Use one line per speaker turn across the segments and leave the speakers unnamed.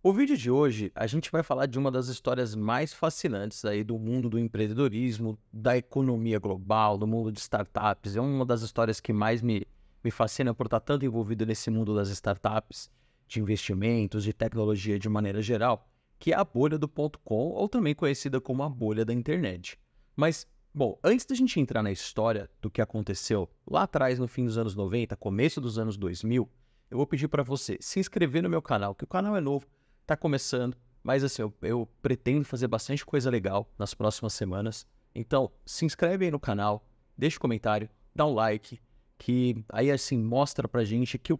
O vídeo de hoje, a gente vai falar de uma das histórias mais fascinantes aí do mundo do empreendedorismo, da economia global, do mundo de startups. É uma das histórias que mais me fascina por estar tanto envolvido nesse mundo das startups, de investimentos, de tecnologia de maneira geral, que é a bolha do ponto .com, ou também conhecida como a bolha da internet. Mas, bom, antes da gente entrar na história do que aconteceu lá atrás, no fim dos anos 90, começo dos anos 2000, eu vou pedir para você se inscrever no meu canal, que o canal é novo. Tá começando, mas assim, eu pretendo fazer bastante coisa legal nas próximas semanas. Então, se inscreve aí no canal, deixa um comentário, dá um like, que aí assim mostra pra gente que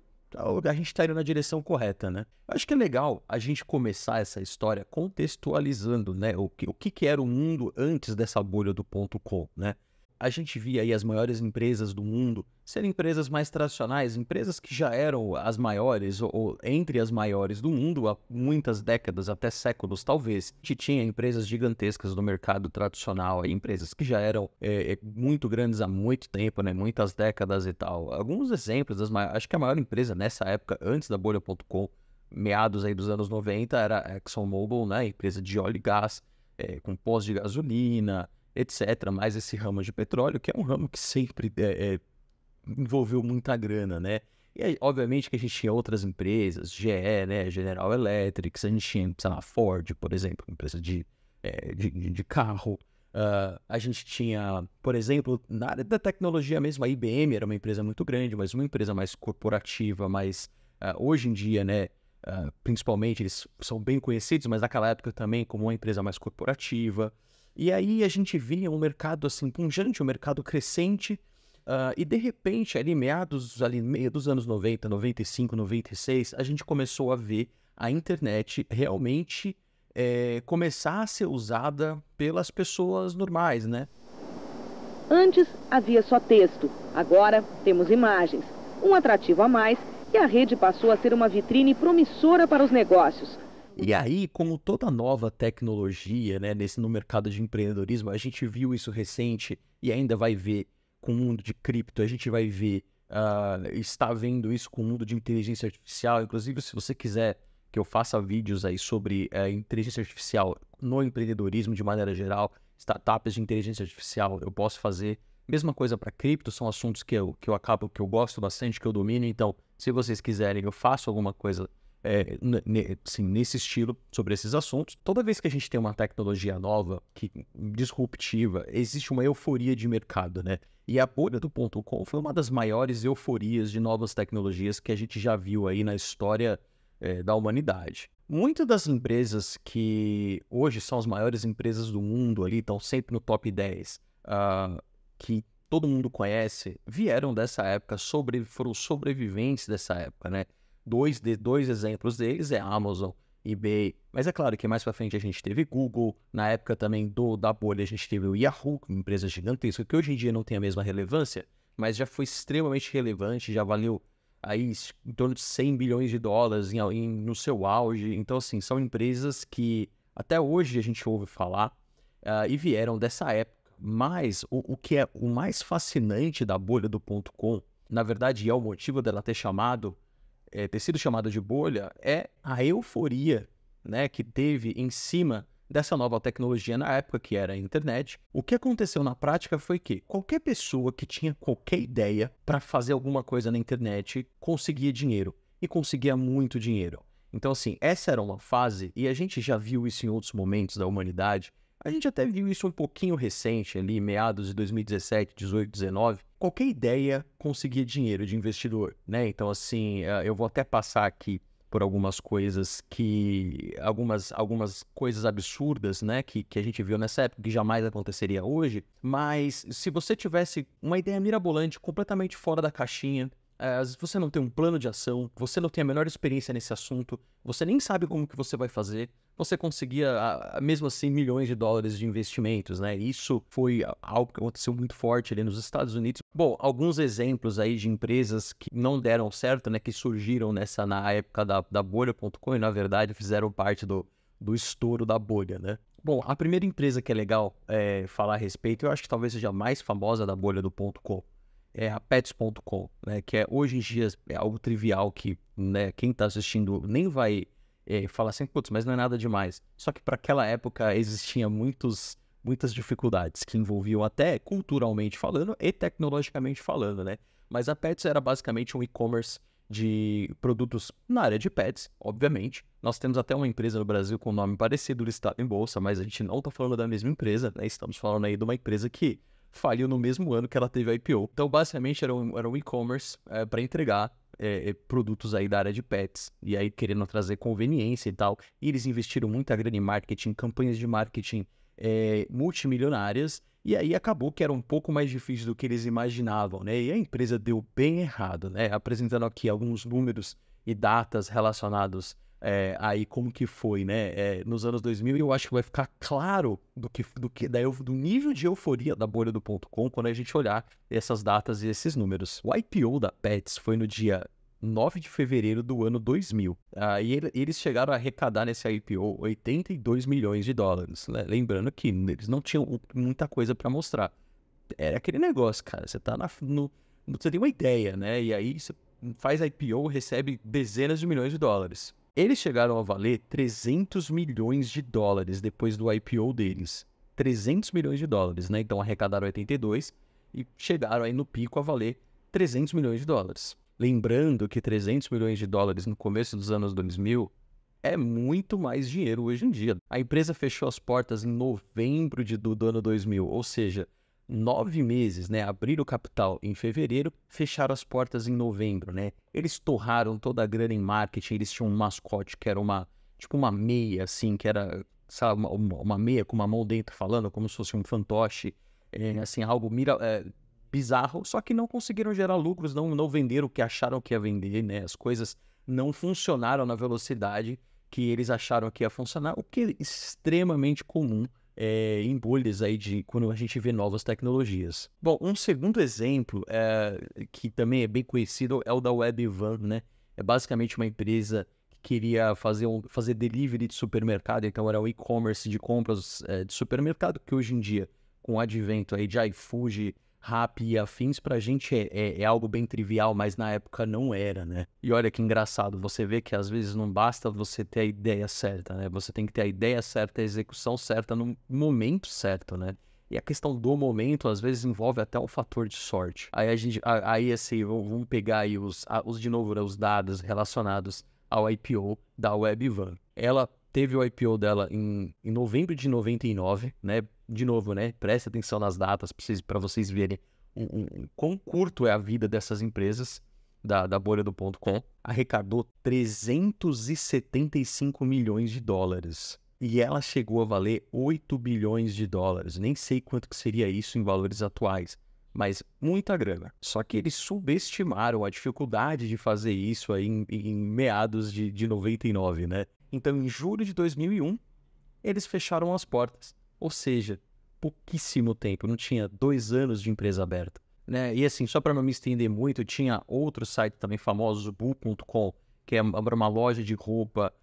a gente tá indo na direção correta, né? Eu acho que é legal a gente começar essa história contextualizando, né? O que era o mundo antes dessa bolha do ponto .com, né? A gente via aí as maiores empresas do mundo serem empresas mais tradicionais, empresas que já eram as maiores ou entre as maiores do mundo há muitas décadas, até séculos talvez. A gente tinha empresas gigantescas do mercado tradicional, empresas que já eram muito grandes há muito tempo, né, muitas décadas e tal. Alguns exemplos, acho que a maior empresa nessa época, antes da bolha.com, meados aí dos anos 90, era a ExxonMobil, né, empresa de óleo e gás, com postos de gasolina, etc., mais esse ramo de petróleo, que é um ramo que sempre envolveu muita grana, né? E aí, obviamente que a gente tinha outras empresas, GE, né, General Electric, a gente tinha, sei lá, Ford, por exemplo, empresa de carro. A gente tinha, por exemplo, na área da tecnologia mesmo, a IBM era uma empresa muito grande, mas uma empresa mais corporativa, mais hoje em dia, né, principalmente eles são bem conhecidos, mas naquela época também como uma empresa mais corporativa. E aí a gente via um mercado assim pungente, um mercado crescente, e de repente, ali meio dos anos 90, 95, 96, a gente começou a ver a internet realmente começar a ser usada pelas pessoas normais, né?
Antes havia só texto, agora temos imagens. Um atrativo a mais e a rede passou a ser uma vitrine promissora para os negócios.
E aí, como toda nova tecnologia, né, no mercado de empreendedorismo, a gente viu isso recente e ainda vai ver com o mundo de cripto, a gente vai ver, está vendo isso com o mundo de inteligência artificial. Inclusive, se você quiser que eu faça vídeos aí sobre inteligência artificial no empreendedorismo de maneira geral, startups de inteligência artificial, eu posso fazer. Mesma coisa para cripto, são assuntos que eu que eu gosto bastante, que eu domino. Então, se vocês quiserem, eu faço alguma coisa assim, nesse estilo, sobre esses assuntos. Toda vez que a gente tem uma tecnologia nova, disruptiva, existe uma euforia de mercado, né? E a bolha do ponto .com foi uma das maiores euforias de novas tecnologias que a gente já viu aí na história da humanidade. Muitas das empresas que hoje são as maiores empresas do mundo ali, estão sempre no top 10, que todo mundo conhece, vieram dessa época, foram sobreviventes dessa época, né? Dois exemplos deles é Amazon, eBay, mas é claro que mais pra frente a gente teve Google, na época também da bolha a gente teve o Yahoo, uma empresa gigantesca, que hoje em dia não tem a mesma relevância, mas já foi extremamente relevante, já valeu aí em torno de 100 bilhões de dólares no seu auge. Então, assim, são empresas que até hoje a gente ouve falar e vieram dessa época. Mas o que é o mais fascinante da bolha do ponto .com, na verdade, é o motivo dela ter sido chamada de bolha, é a euforia, né, que teve em cima dessa nova tecnologia na época, que era a internet. O que aconteceu na prática foi que qualquer pessoa que tinha qualquer ideia para fazer alguma coisa na internet conseguia dinheiro, e conseguia muito dinheiro. Então, assim, essa era uma fase, e a gente já viu isso em outros momentos da humanidade. A gente até viu isso um pouquinho recente, ali, meados de 2017, 18, 19. Qualquer ideia conseguia dinheiro de investidor, né? Então, assim, eu vou até passar aqui por algumas coisas algumas coisas absurdas, né, que a gente viu nessa época, que jamais aconteceria hoje. Mas se você tivesse uma ideia mirabolante, completamente fora da caixinha, você não tem um plano de ação, você não tem a menor experiência nesse assunto, você nem sabe como que você vai fazer, você conseguia, mesmo assim, milhões de dólares de investimentos, né? Isso foi algo que aconteceu muito forte ali nos Estados Unidos. Bom, alguns exemplos aí de empresas que não deram certo, né? Que surgiram na época da bolha.com e, na verdade, fizeram parte do estouro da bolha, né? Bom, a primeira empresa que é legal falar a respeito, eu acho que talvez seja a mais famosa da bolha do ponto .com, é a Pets.com, né, que hoje em dia é algo trivial que, né, quem está assistindo nem vai fala assim, putz, mas não é nada demais. Só que para aquela época existia muitas dificuldades que envolviam até culturalmente falando e tecnologicamente falando, né? Mas a Pets era basicamente um e-commerce de produtos na área de pets, obviamente. Nós temos até uma empresa no Brasil com um nome parecido listado em bolsa, mas a gente não está falando da mesma empresa, né? Estamos falando aí de uma empresa que faliu no mesmo ano que ela teve a IPO. Então, basicamente, era um e-commerce para entregar produtos aí da área de pets, e aí querendo trazer conveniência e tal. E eles investiram muita grana em marketing, campanhas de marketing multimilionárias, e aí acabou que era um pouco mais difícil do que eles imaginavam, né? E a empresa deu bem errado, né? Apresentando aqui alguns números e datas relacionados aí como que foi, né? Nos anos 2000, eu acho que vai ficar claro do nível de euforia da bolha do .com quando a gente olhar essas datas e esses números. O IPO da Pets foi no dia 9 de fevereiro do ano 2000. E eles chegaram a arrecadar nesse IPO 82 milhões de dólares. Né? Lembrando que eles não tinham muita coisa para mostrar. Era aquele negócio, cara. Você tá você tem uma ideia, né? E aí você faz IPO, recebe dezenas de milhões de dólares. Eles chegaram a valer 300 milhões de dólares depois do IPO deles. 300 milhões de dólares, né? Então arrecadaram 82 e chegaram aí no pico a valer 300 milhões de dólares. Lembrando que 300 milhões de dólares no começo dos anos 2000 é muito mais dinheiro hoje em dia. A empresa fechou as portas em novembro do ano 2000, ou seja, 9 meses, né? Abriram o capital em fevereiro, fecharam as portas em novembro, né? Eles torraram toda a grana em marketing, eles tinham um mascote que era uma meia, assim, que era, sabe, uma meia com uma mão dentro falando, como se fosse um fantoche, assim, algo bizarro, só que não conseguiram gerar lucros, não venderam o que acharam que ia vender, né? As coisas não funcionaram na velocidade que eles acharam que ia funcionar, o que é extremamente comum em bolhas aí de quando a gente vê novas tecnologias. Bom, um segundo exemplo que também é bem conhecido é o da Webvan, né? É basicamente uma empresa que queria fazer delivery de supermercado, então era um e-commerce de compras de supermercado, que hoje em dia, com o advento aí de iFood, Rappi e afins, pra gente é algo bem trivial, mas na época não era, né? E olha que engraçado, você vê que às vezes não basta você ter a ideia certa, né? Você tem que ter a ideia certa, a execução certa no momento certo, né? E a questão do momento, às vezes, envolve até um fator de sorte. Aí assim, vamos pegar aí de novo, né, os dados relacionados ao IPO da Webvan. Ela teve o IPO dela em novembro de 99, né? De novo, né? Preste atenção nas datas para vocês verem quão curto é a vida dessas empresas da bolha do .com. Arrecadou 375 milhões de dólares. E ela chegou a valer 8 bilhões de dólares. Nem sei quanto que seria isso em valores atuais, mas muita grana. Só que eles subestimaram a dificuldade de fazer isso aí em meados de 99, né? Então, em julho de 2001, eles fecharam as portas. Ou seja, pouquíssimo tempo, não tinha 2 anos de empresa aberta, né? E assim, só para não me estender muito, tinha outro site também famoso, o Boo.com, que é uma loja de roupa,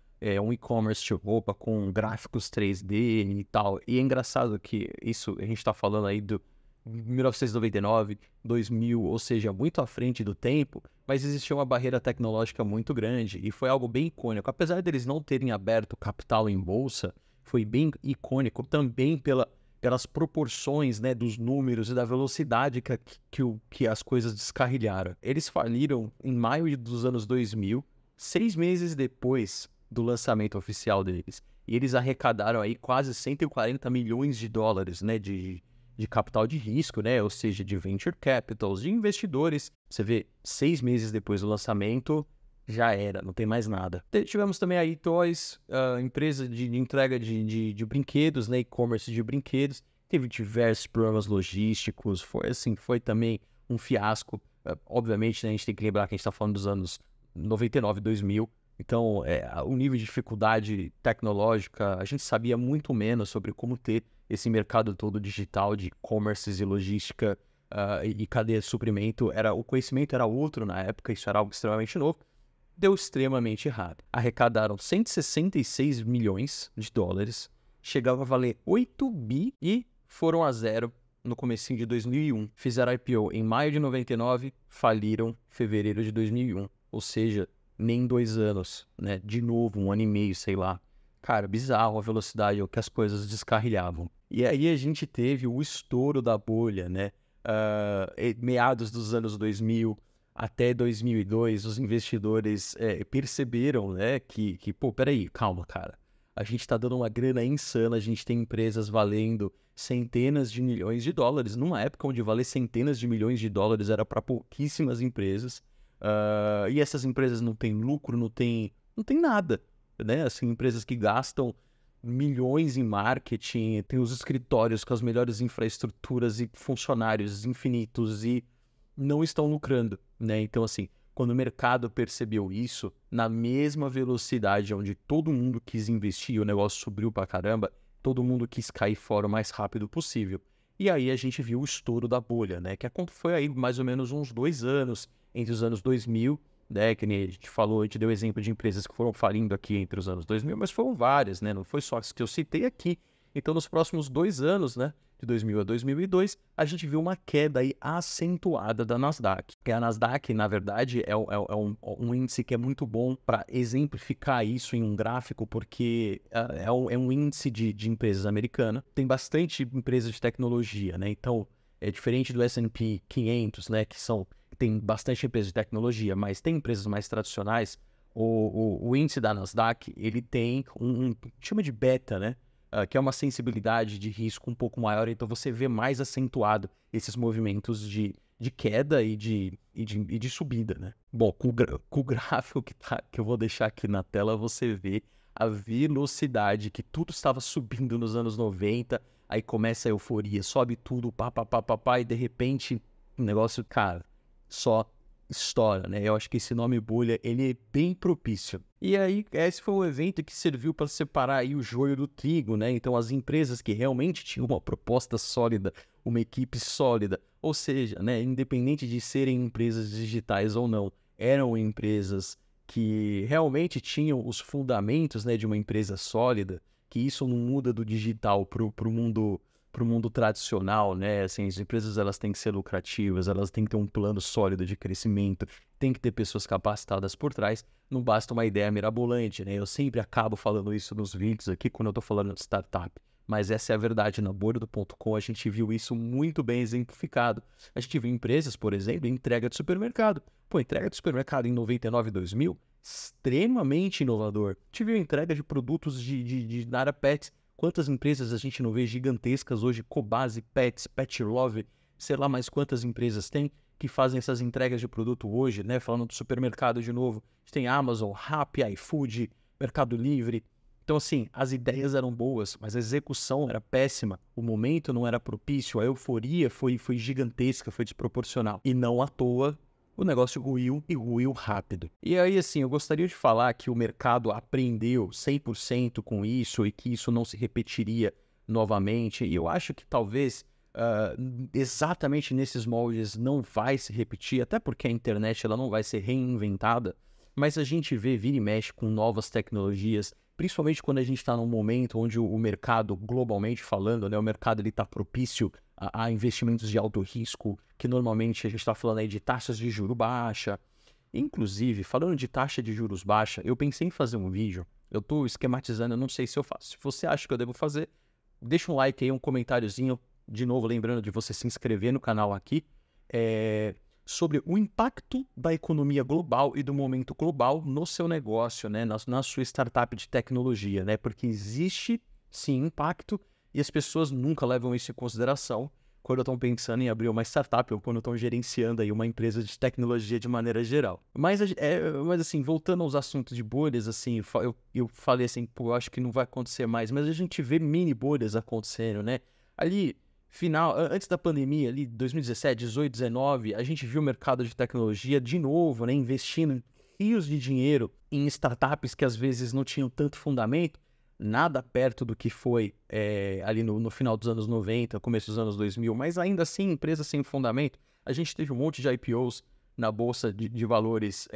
um e-commerce de roupa com gráficos 3D e tal. E é engraçado que isso, a gente está falando aí do 1999, 2000, ou seja, muito à frente do tempo, mas existia uma barreira tecnológica muito grande e foi algo bem icônico. Apesar deles não terem aberto capital em bolsa, foi bem icônico também pelas proporções, né, dos números e da velocidade que as coisas descarrilharam. Eles faliram em maio dos anos 2000, 6 meses depois do lançamento oficial deles. E eles arrecadaram aí quase 140 milhões de dólares, né, de capital de risco, né, ou seja, de venture capitals, de investidores. Você vê, 6 meses depois do lançamento, já era, não tem mais nada. Tivemos também a eToys, a empresa de entrega de brinquedos, né, e-commerce de brinquedos. Teve diversos problemas logísticos, foi também um fiasco. Obviamente, né, a gente tem que lembrar que a gente está falando dos anos 99, 2000. Então, o nível de dificuldade tecnológica, a gente sabia muito menos sobre como ter esse mercado todo digital de e-commerces e logística e cadeia de suprimento. O conhecimento era outro na época, isso era algo extremamente novo. Deu extremamente errado. Arrecadaram 166 milhões de dólares, chegava a valer 8 bi e foram a zero no comecinho de 2001. Fizeram IPO em maio de 99, faliram em fevereiro de 2001. Ou seja, nem 2 anos, né? De novo, 1 ano e meio, sei lá. Cara, bizarro a velocidade que as coisas descarrilhavam. E aí a gente teve o estouro da bolha, né? Meados dos anos 2000 até 2002, os investidores perceberam, né, pô, peraí, calma, cara. A gente está dando uma grana insana, a gente tem empresas valendo centenas de milhões de dólares, numa época onde valer centenas de milhões de dólares era para pouquíssimas empresas, e essas empresas não têm lucro, não tem nada, né? Assim, empresas que gastam milhões em marketing, tem os escritórios com as melhores infraestruturas e funcionários infinitos e não estão lucrando, né? Então, assim, quando o mercado percebeu isso, na mesma velocidade onde todo mundo quis investir, o negócio subiu pra caramba, todo mundo quis cair fora o mais rápido possível. E aí a gente viu o estouro da bolha, né? Que foi aí mais ou menos uns 2 anos, entre os anos 2000, né? Que nem a gente falou, a gente deu exemplo de empresas que foram falindo aqui entre os anos 2000, mas foram várias, né? Não foi só as que eu citei aqui. Então, nos próximos 2 anos, né? De 2000 a 2002, a gente viu uma queda aí acentuada da Nasdaq. Que a Nasdaq, na verdade, é um índice que é muito bom para exemplificar isso em um gráfico, porque é um índice de empresas americana. Tem bastante empresas de tecnologia, né? Então, é diferente do S&P 500, né? Tem bastante empresas de tecnologia, mas tem empresas mais tradicionais. O índice da Nasdaq, ele tem chama de beta, né? Que é uma sensibilidade de risco um pouco maior, então você vê mais acentuado esses movimentos de queda e de subida, né? Bom, com o gráfico que eu vou deixar aqui na tela, você vê a velocidade que tudo estava subindo nos anos 90, aí começa a euforia, sobe tudo, pá, e de repente o negócio, cara, só estoura, né? Eu acho que esse nome bolha, ele é bem propício. E aí, esse foi um evento que serviu para separar aí o joio do trigo, né? Então, as empresas que realmente tinham uma proposta sólida, uma equipe sólida, ou seja, né, independente de serem empresas digitais ou não, eram empresas que realmente tinham os fundamentos, né, de uma empresa sólida, que isso não muda do digital pro mundo tradicional, né? Assim, as empresas elas têm que ser lucrativas, elas têm que ter um plano sólido de crescimento, tem que ter pessoas capacitadas por trás, não basta uma ideia mirabolante, né? Eu sempre acabo falando isso nos vídeos aqui quando eu tô falando de startup, mas essa é a verdade. Na bolha do .com a gente viu isso muito bem exemplificado. A gente viu empresas, por exemplo, em entrega de supermercado. Pô, entrega de supermercado em 99, 2000, extremamente inovador. A gente viu entrega de produtos na área pets. Quantas empresas a gente não vê gigantescas hoje, Cobase, Pets, Pet Love, sei lá mais quantas empresas tem que fazem essas entregas de produto hoje, né? Falando do supermercado de novo, a gente tem Amazon, Rappi, iFood, Mercado Livre. Então, assim, as ideias eram boas, mas a execução era péssima, o momento não era propício, a euforia foi gigantesca, foi desproporcional. E não à toa, o negócio ruiu e ruiu rápido. E aí, assim, eu gostaria de falar que o mercado aprendeu 100% com isso e que isso não se repetiria novamente. E eu acho que talvez exatamente nesses moldes não vai se repetir, até porque a internet ela não vai ser reinventada, mas a gente vira e mexe com novas tecnologias, principalmente quando a gente está num momento onde o mercado, globalmente falando, né, o mercado está propício a investimentos de alto risco, que normalmente a gente está falando aí de taxas de juros baixa. Inclusive, falando de taxa de juros baixa, eu pensei em fazer um vídeo, eu estou esquematizando, eu não sei se eu faço. Se você acha que eu devo fazer, deixa um like aí, um comentáriozinho, de novo lembrando de você se inscrever no canal aqui, sobre o impacto da economia global e do momento global no seu negócio, né, na sua startup de tecnologia, né, porque existe sim impacto e as pessoas nunca levam isso em consideração quando estão pensando em abrir uma startup ou quando estão gerenciando aí uma empresa de tecnologia de maneira geral. Mas assim, voltando aos assuntos de bolhas, assim, eu falei assim, pô, eu acho que não vai acontecer mais, mas a gente vê mini bolhas acontecendo, né? Ali, antes da pandemia, ali 2017, 18, 19, a gente viu o mercado de tecnologia de novo, né, investindo rios de dinheiro em startups que às vezes não tinham tanto fundamento, nada perto do que foi ali no final dos anos 90, começo dos anos 2000, mas ainda assim, empresas sem fundamento. A gente teve um monte de IPOs na Bolsa de Valores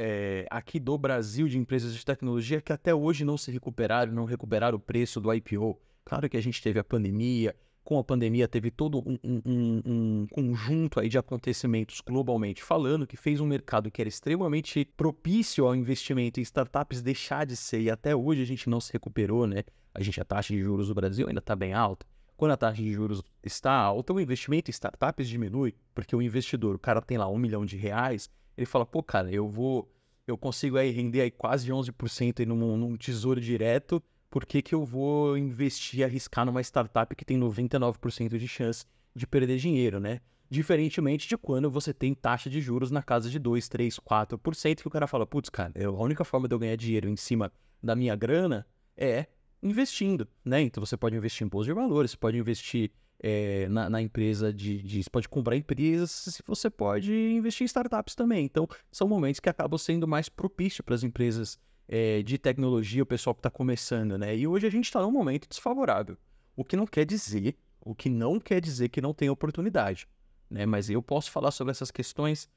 aqui do Brasil, de empresas de tecnologia que até hoje não se recuperaram, não recuperaram o preço do IPO. Claro que a gente teve a pandemia, Com a pandemia, teve todo um conjunto aí de acontecimentos globalmente falando, que fez um mercado que era extremamente propício ao investimento em startups deixar de ser, e até hoje a gente não se recuperou, né? A taxa de juros do Brasil ainda está bem alta. Quando a taxa de juros está alta, o investimento em startups diminui, porque o investidor, o cara tem lá R$1 milhão, ele fala, pô, cara, eu consigo aí render aí quase 11% aí num tesouro direto. Por que eu vou investir e arriscar numa startup que tem 99% de chance de perder dinheiro, né? Diferentemente de quando você tem taxa de juros na casa de 2, 3, 4%, que o cara fala, putz, cara, a única forma de eu ganhar dinheiro em cima da minha grana é investindo, né? Então você pode investir em bolsa de valores, você pode investir na empresa você pode comprar empresas, você pode investir em startups também. Então são momentos que acabam sendo mais propícios para as empresas de tecnologia, o pessoal que está começando, né? E hoje a gente está num momento desfavorável, o que não quer dizer que não tem oportunidade, né? Mas eu posso falar sobre essas questões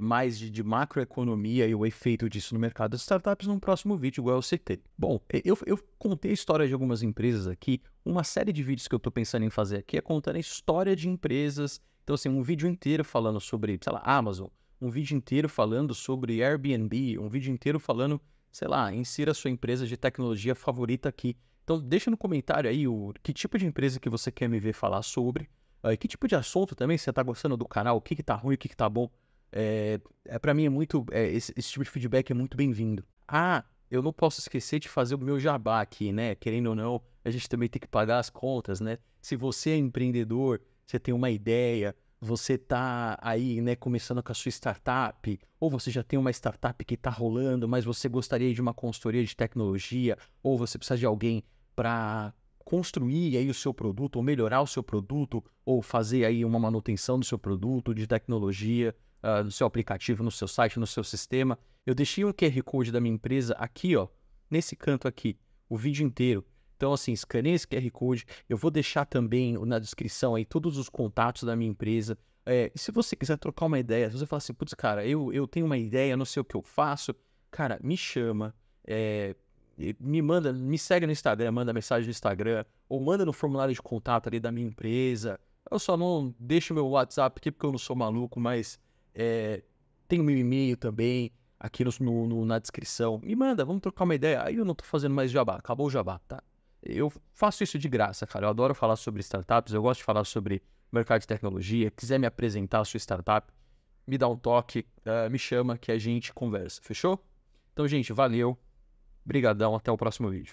mais de macroeconomia e o efeito disso no mercado das startups num próximo vídeo, igual eu citei. Bom, eu contei a história de algumas empresas aqui, uma série de vídeos que eu estou pensando em fazer aqui é contando a história de empresas. Então, assim, um vídeo inteiro falando sobre, sei lá, Amazon, um vídeo inteiro falando sobre Airbnb, um vídeo inteiro falando, sei lá, insira a sua empresa de tecnologia favorita aqui. Então, deixa no comentário aí que tipo de empresa que você quer me ver falar sobre, que tipo de assunto também, se você está gostando do canal, o que tá ruim, o que tá bom. Para mim esse tipo de feedback é muito bem-vindo. Eu não posso esquecer de fazer o meu jabá aqui, né? Querendo ou não, a gente também tem que pagar as contas, né? Se você é empreendedor, você tem uma ideia, você tá aí, né, começando com a sua startup, ou você já tem uma startup que tá rolando, mas você gostaria de uma consultoria de tecnologia, ou você precisa de alguém para construir aí o seu produto, ou melhorar o seu produto, ou fazer aí uma manutenção do seu produto de tecnologia, no seu aplicativo, no seu site, no seu sistema. Eu deixei um QR Code da minha empresa aqui, ó, nesse canto aqui, o vídeo inteiro. Então, assim, escaneia esse QR Code. Eu vou deixar também na descrição aí todos os contatos da minha empresa. E se você quiser trocar uma ideia, se você falar assim, putz, cara, eu tenho uma ideia, não sei o que eu faço, cara, me chama, me segue no Instagram, manda mensagem no Instagram, ou manda no formulário de contato ali da minha empresa. Eu só não deixo meu WhatsApp aqui porque eu não sou maluco, mas tem meu e-mail também aqui na descrição. Me manda, vamos trocar uma ideia. Aí eu não tô fazendo mais jabá, acabou o jabá, tá? Eu faço isso de graça, cara. Eu adoro falar sobre startups, eu gosto de falar sobre mercado de tecnologia. Quiser me apresentar a sua startup, me dá um toque, me chama que a gente conversa, fechou? Então, gente, valeu, brigadão, até o próximo vídeo.